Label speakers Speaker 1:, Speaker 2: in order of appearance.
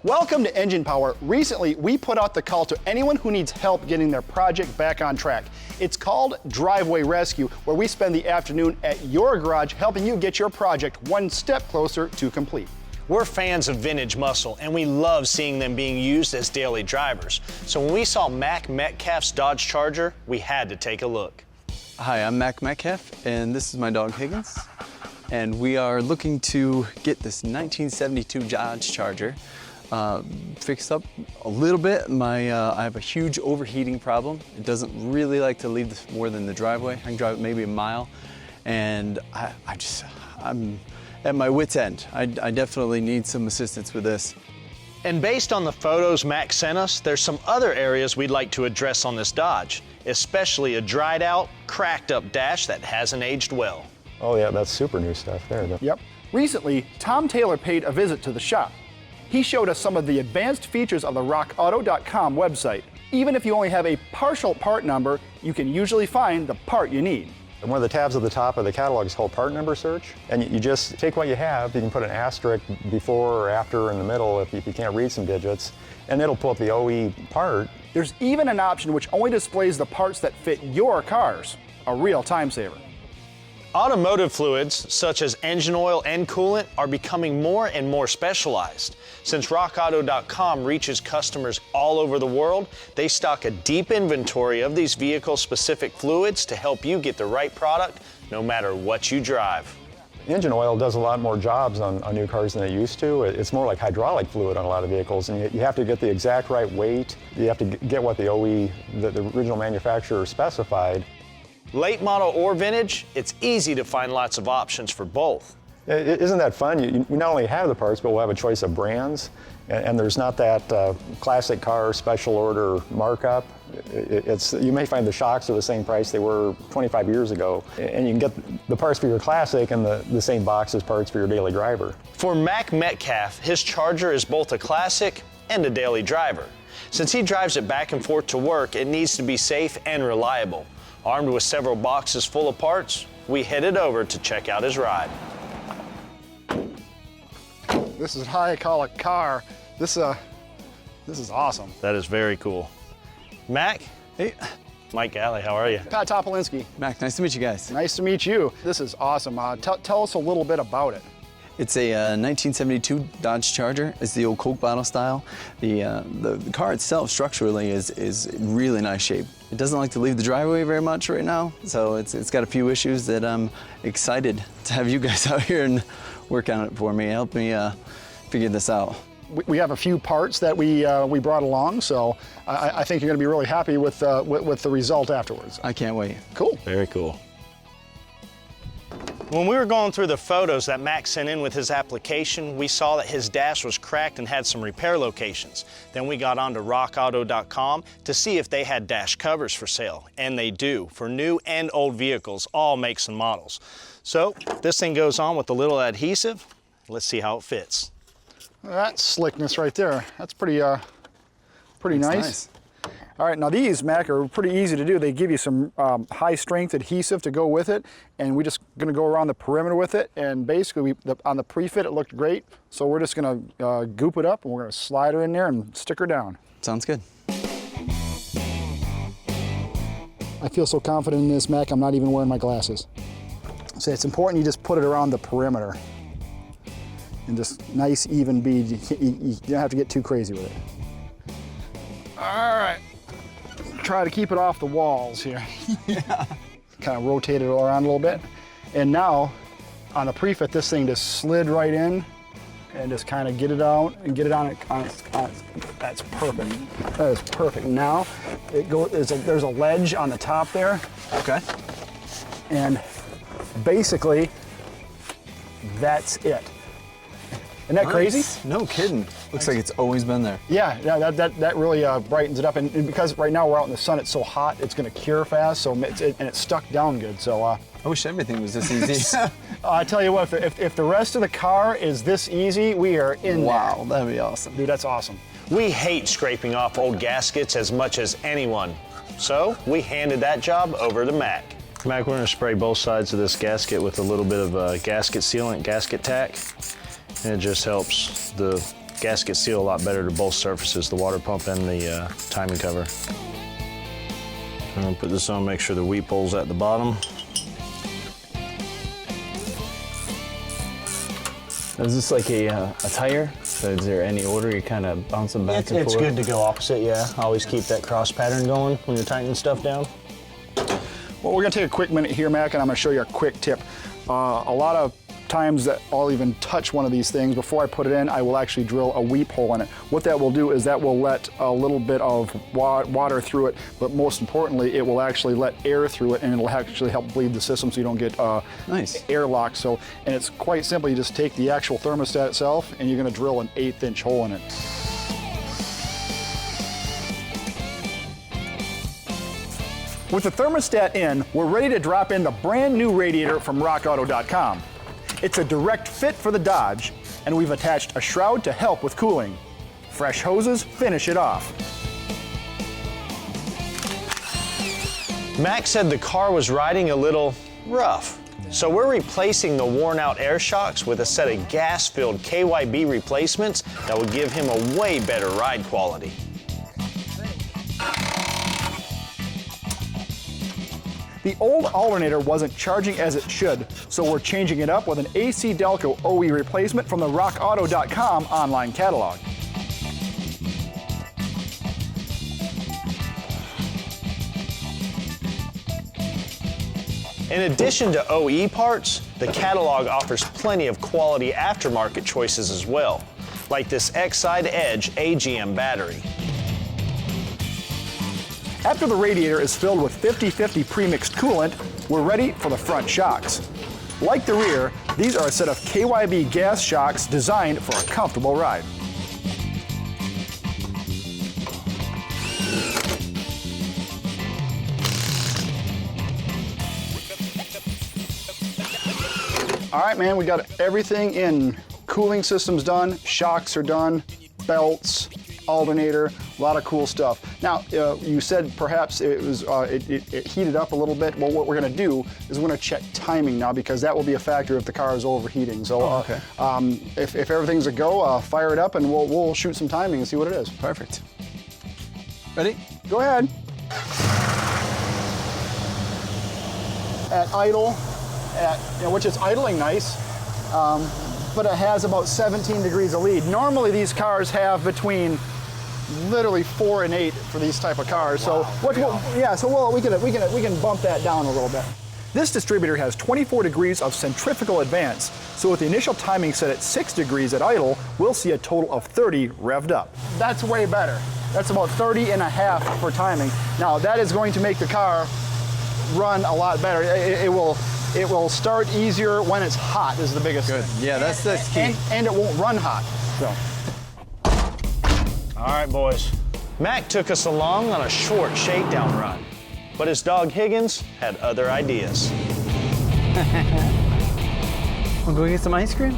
Speaker 1: Welcome to Engine Power. Recently, we put out the call to anyone who needs help getting their project back on track. It's called Driveway Rescue, where we spend the afternoon at your garage helping you get your project one step closer to complete.
Speaker 2: We're fans of vintage muscle, and we love seeing them being used as daily drivers. So when we saw Mack Metcalf's Dodge Charger, we had to take a look.
Speaker 3: Hi, I'm Mack Metcalf, and this is my dog Higgins. And we are looking to get this 1972 Dodge Charger fixed up a little bit. I have a huge overheating problem. It doesn't really like to leave more than the driveway. I can drive it maybe a mile, and I'm at my wit's end. I definitely need some assistance with this.
Speaker 2: And based on the photos Mack sent us, there's some other areas we'd like to address on this Dodge, especially a dried out, cracked up dash that hasn't aged well.
Speaker 4: Oh yeah, that's super new stuff there.
Speaker 1: Yep. Recently, Tom Taylor paid a visit to the shop. He showed us some of the advanced features of the RockAuto.com website. Even if you only have a partial part number, you can usually find the part you need.
Speaker 4: And one of the tabs at the top of the catalog is called part number search. And you just take what you have, you can put an asterisk before or after or in the middle if you can't read some digits, and it'll pull up the OE part.
Speaker 1: There's even an option which only displays the parts that fit your cars, a real time saver.
Speaker 2: Automotive fluids, such as engine oil and coolant, are becoming more and more specialized. Since RockAuto.com reaches customers all over the world, they stock a deep inventory of these vehicle-specific fluids to help you get the right product, no matter what you drive.
Speaker 4: Engine oil does a lot more jobs on new cars than it used to. It's more like hydraulic fluid on a lot of vehicles, and you have to get the exact right weight. You have to get what the OE, the original manufacturer, specified.
Speaker 2: Late model or vintage, it's easy to find lots of options for both.
Speaker 4: Isn't that fun? We not only have the parts, but we'll have a choice of brands, and there's not that classic car special order markup. You may find the shocks are the same price they were 25 years ago, and you can get the parts for your classic and the same box as parts for your daily driver.
Speaker 2: For Mack Metcalf, his Charger is both a classic and a daily driver. Since he drives it back and forth to work, it needs to be safe and reliable. Armed with several boxes full of parts, we headed over to check out his ride.
Speaker 1: This is how I call a car. This is awesome.
Speaker 2: That is very cool. Mack?
Speaker 3: Hey.
Speaker 2: Mike Alley, how are you?
Speaker 1: Pat Topolinski.
Speaker 3: Mack, nice to meet you guys.
Speaker 1: Nice to meet you. This is awesome. Tell us a little bit about it.
Speaker 3: It's a 1972 Dodge Charger. It's the old Coke bottle style. The car itself structurally is really nice shape. It doesn't like to leave the driveway very much right now, so it's got a few issues that I'm excited to have you guys out here and work on it for me, help me figure this out.
Speaker 1: We have a few parts that we brought along, so I think you're going to be really happy with the result afterwards.
Speaker 3: I can't wait.
Speaker 1: Cool.
Speaker 2: Very cool. When we were going through the photos that Mack sent in with his application, we saw that his dash was cracked and had some repair locations. Then we got onto RockAuto.com to see if they had dash covers for sale, and they do, for new and old vehicles, all makes and models. So this thing goes on with a little adhesive. Let's see how it fits.
Speaker 1: That slickness right there, that's pretty nice. All right, now these, Mack, are pretty easy to do. They give you some high strength adhesive to go with it, and we're just gonna go around the perimeter with it, and basically on the pre-fit it looked great, so we're just gonna goop it up and we're gonna slide her in there and stick her down.
Speaker 3: Sounds good.
Speaker 1: I feel so confident in this, Mack, I'm not even wearing my glasses. So it's important you just put it around the perimeter and just nice even bead. You don't have to get too crazy with it. All right. Try to keep it off the walls here.
Speaker 3: Yeah.
Speaker 1: Kind of rotate it around a little bit. And now, on the pre-fit, this thing just slid right in and just kind of get it out and get it on it. That's perfect. That is perfect. Now, there's a ledge on the top there.
Speaker 3: Okay.
Speaker 1: And basically, that's it. Isn't that crazy?
Speaker 3: No kidding. Looks like it's always been there.
Speaker 1: Yeah, that really brightens it up. And because right now we're out in the sun, it's so hot, it's going to cure fast, so it's stuck down good. So
Speaker 3: I wish everything was this easy.
Speaker 1: I tell you what, if the rest of the car is this easy, we are in
Speaker 3: Wow,
Speaker 1: there.
Speaker 3: that'd be awesome.
Speaker 1: Dude, that's awesome.
Speaker 2: We hate scraping off old gaskets as much as anyone, so we handed that job over to Mack. Mack, we're going to spray both sides of this gasket with a little bit of gasket sealant, gasket tack. And it just helps the gasket seal a lot better to both surfaces, the water pump and the timing cover. I'm gonna put this on, make sure the weep hole's at the bottom.
Speaker 3: Is this like a tire? So is there any order you kind of bounce them back and forth?
Speaker 2: It's good to go opposite, yeah. Always keep that cross pattern going when you're tightening stuff down.
Speaker 1: Well, we're gonna take a quick minute here, Mac, and I'm gonna show you a quick tip. A lot of times that I'll even touch one of these things, before I put it in, I will actually drill a weep hole in it. What that will do is that will let a little bit of water through it, but most importantly, it will actually let air through it, and it'll actually help bleed the system so you don't get
Speaker 3: nice
Speaker 1: airlock. So, and it's quite simple. You just take the actual thermostat itself, and you're gonna drill an 1/8 inch hole in it. With the thermostat in, we're ready to drop in the brand new radiator from RockAuto.com. It's a direct fit for the Dodge, and we've attached a shroud to help with cooling. Fresh hoses finish it off.
Speaker 2: Mac said the car was riding a little rough. So we're replacing the worn out air shocks with a set of gas-filled KYB replacements that will give him a way better ride quality.
Speaker 1: The old alternator wasn't charging as it should, so we're changing it up with an AC Delco OE replacement from the RockAuto.com online catalog.
Speaker 2: In addition to OE parts, the catalog offers plenty of quality aftermarket choices as well, like this X-Side Edge AGM battery.
Speaker 1: After the radiator is filled with 50/50 premixed coolant, we're ready for the front shocks. Like the rear, these are a set of KYB gas shocks designed for a comfortable ride. All right, man, we got everything in. Cooling system's done, shocks are done, belts, alternator, a lot of cool stuff. Now, you said perhaps it was it heated up a little bit. Well, what we're going to do is we're going to check timing now, because that will be a factor if the car is overheating. So,
Speaker 3: okay.
Speaker 1: If everything's a go, fire it up and we'll shoot some timing and see what it is.
Speaker 3: Perfect. Ready?
Speaker 1: Go ahead. At idle, which is idling nice. But it has about 17 degrees of lead. Normally these cars have between literally 4 and 8 for these type of cars.
Speaker 2: Wow.
Speaker 1: So we can bump that down a little bit. This distributor has 24 degrees of centrifugal advance. So with the initial timing set at 6 degrees at idle, we'll see a total of 30 revved up. That's way better. That's about 30 and a half for timing. Now that is going to make the car run a lot better. It will start easier when it's hot is the biggest thing.
Speaker 3: Yeah, that's key.
Speaker 1: And it won't run hot. So.
Speaker 2: All right, boys. Mac took us along on a short shakedown run, but his dog Higgins had other ideas.
Speaker 3: Wanna go get some ice cream?